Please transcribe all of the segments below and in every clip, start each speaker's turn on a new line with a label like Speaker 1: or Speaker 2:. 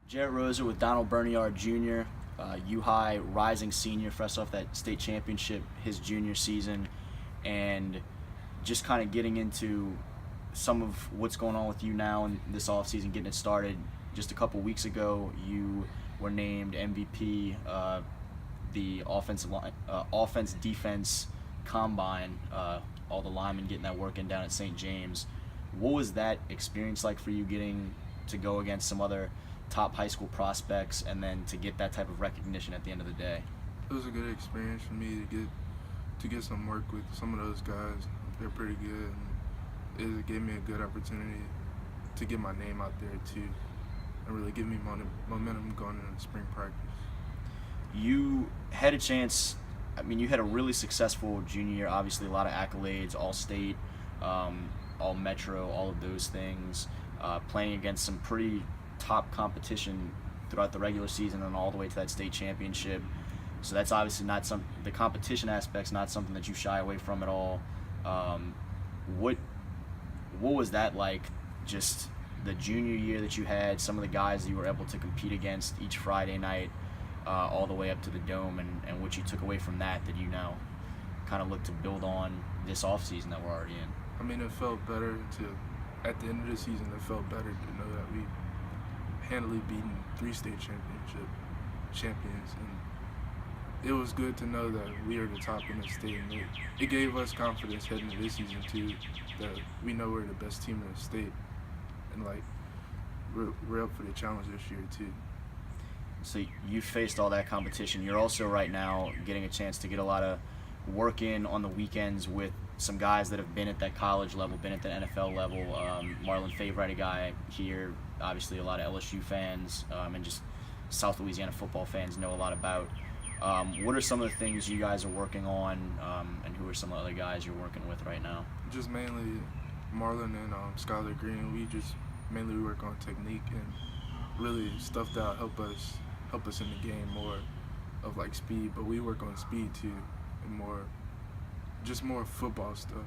Speaker 1: Jarrett Rosa with Donald Berniard Jr., U-High rising senior, fresh off that state championship his junior season, and just kind of getting into some of what's going on with you now in this offseason, getting it started. Just a couple weeks ago, you were named MVP, the offense defense combine, all the linemen getting that work in down at St. James. What was that experience like for you, getting to go against some other top high school prospects and then to get that type of recognition at the end of the day?
Speaker 2: It was a good experience for me to get some work with some of those guys. They're pretty good, and it gave me a good opportunity to get my name out there too, and really give me momentum going into spring practice.
Speaker 1: You had a chance. I mean, you had a really successful junior year. Obviously, a lot of accolades, all state, all metro, all of those things. Playing against some pretty top competition throughout the regular season and all the way to that state championship. So that's obviously not the competition aspect's not something that you shy away from at all. What was that like, just the junior year that you had, some of the guys that you were able to compete against each Friday night, all the way up to the Dome, and what you took away from that you now kind of look to build on this offseason that we're already in?
Speaker 2: I mean, it felt better at the end of the season, it felt better to know that we handily beaten 3 state championship champions, and it was good to know that we are the top in the state, and it gave us confidence heading into this season too, that we know we're the best team in the state, and like we're up for the challenge this year too.
Speaker 1: So you faced all that competition. You're also right now getting a chance to get a lot of work in on the weekends with some guys that have been at that college level, been at the NFL level. Marlon Favorite, a guy here, obviously a lot of LSU fans, and just South Louisiana football fans know a lot about. What are some of the things you guys are working on, and who are some of the other guys you're working with right now?
Speaker 2: Just mainly Marlon and Skylar Green. We just mainly work on technique and really stuff that help us in the game, more of like speed, but we work on speed too, and more football stuff.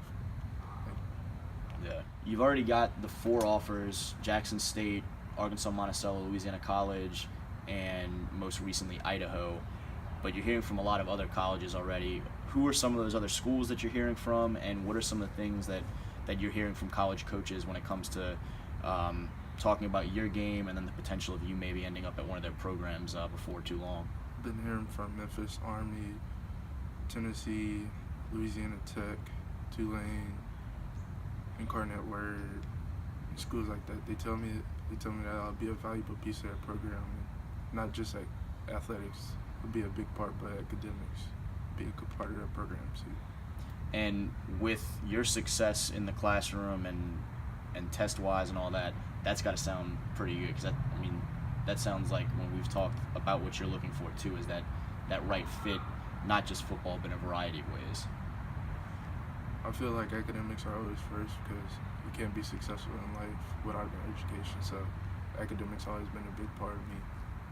Speaker 1: Yeah. You've already got the 4 offers: Jackson State, Arkansas-Monticello, Louisiana College, and most recently Idaho. But you're hearing from a lot of other colleges already. Who are some of those other schools that you're hearing from, and what are some of the things that you're hearing from college coaches when it comes to talking about your game and then the potential of you maybe ending up at one of their programs before too long?
Speaker 2: Been hearing from Memphis, Army, Tennessee, Louisiana Tech, Tulane, Incarnate Word, schools like that. They tell me that I'll be a valuable piece of their program, and not just like athletics would be a big part, but academics be a good part of their program too.
Speaker 1: And with your success in the classroom and test-wise and all that, that's got to sound pretty good, because that sounds like, when we've talked about what you're looking for too, is that right fit, not just football, but in a variety of ways.
Speaker 2: I feel like academics are always first, because you can't be successful in life without an education. So academics always been a big part of me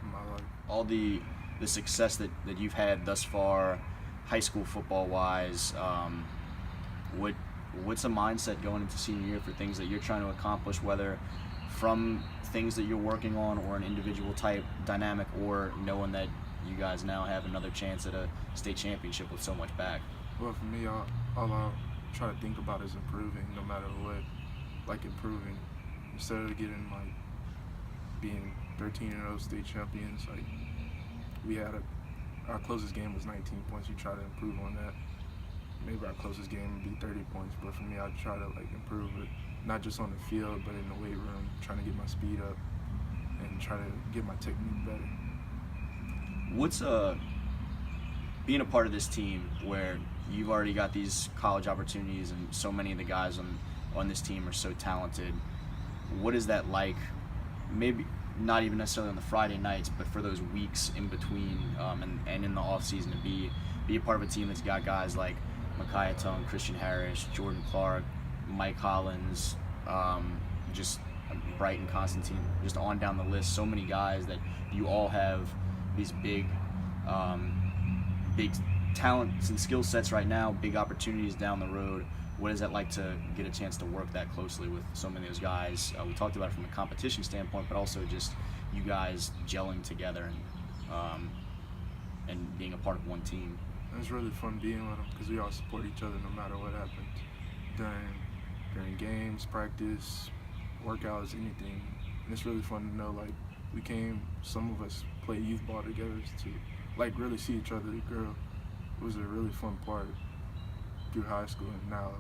Speaker 2: in my life.
Speaker 1: All the success that you've had thus far, high school football-wise, what's a mindset going into senior year for things that you're trying to accomplish, whether from things that you're working on or an individual type dynamic, or knowing that you guys now have another chance at a state championship with so much back?
Speaker 2: Well, for me, all I'll try to think about is improving, no matter what. Like improving, instead of getting like being 13-0 state champions. Like our closest game was 19 points. You try to improve on that. Maybe our closest game would be 30 points, but for me, I try to like improve it, not just on the field, but in the weight room, trying to get my speed up and try to get my technique better.
Speaker 1: What's being a part of this team where you've already got these college opportunities and so many of the guys on this team are so talented? What is that like? Maybe not even necessarily on the Friday nights, but for those weeks in between, and in the off season, to be a part of a team that's got guys like Micaiah Tung, Christian Harris, Jordan Clark, Mike Hollins, just Brighton Constantine, just on down the list. So many guys that you all have these big talents and skill sets right now, big opportunities down the road. What is that like to get a chance to work that closely with so many of those guys? We talked about it from a competition standpoint, but also just you guys gelling together and being a part of one team.
Speaker 2: It's really fun being with them because we all support each other no matter what happens during games, practice, workouts, anything. And it's really fun to know, like, some of us play youth ball together to, like, really see each other grow. It was a really fun part through high school and now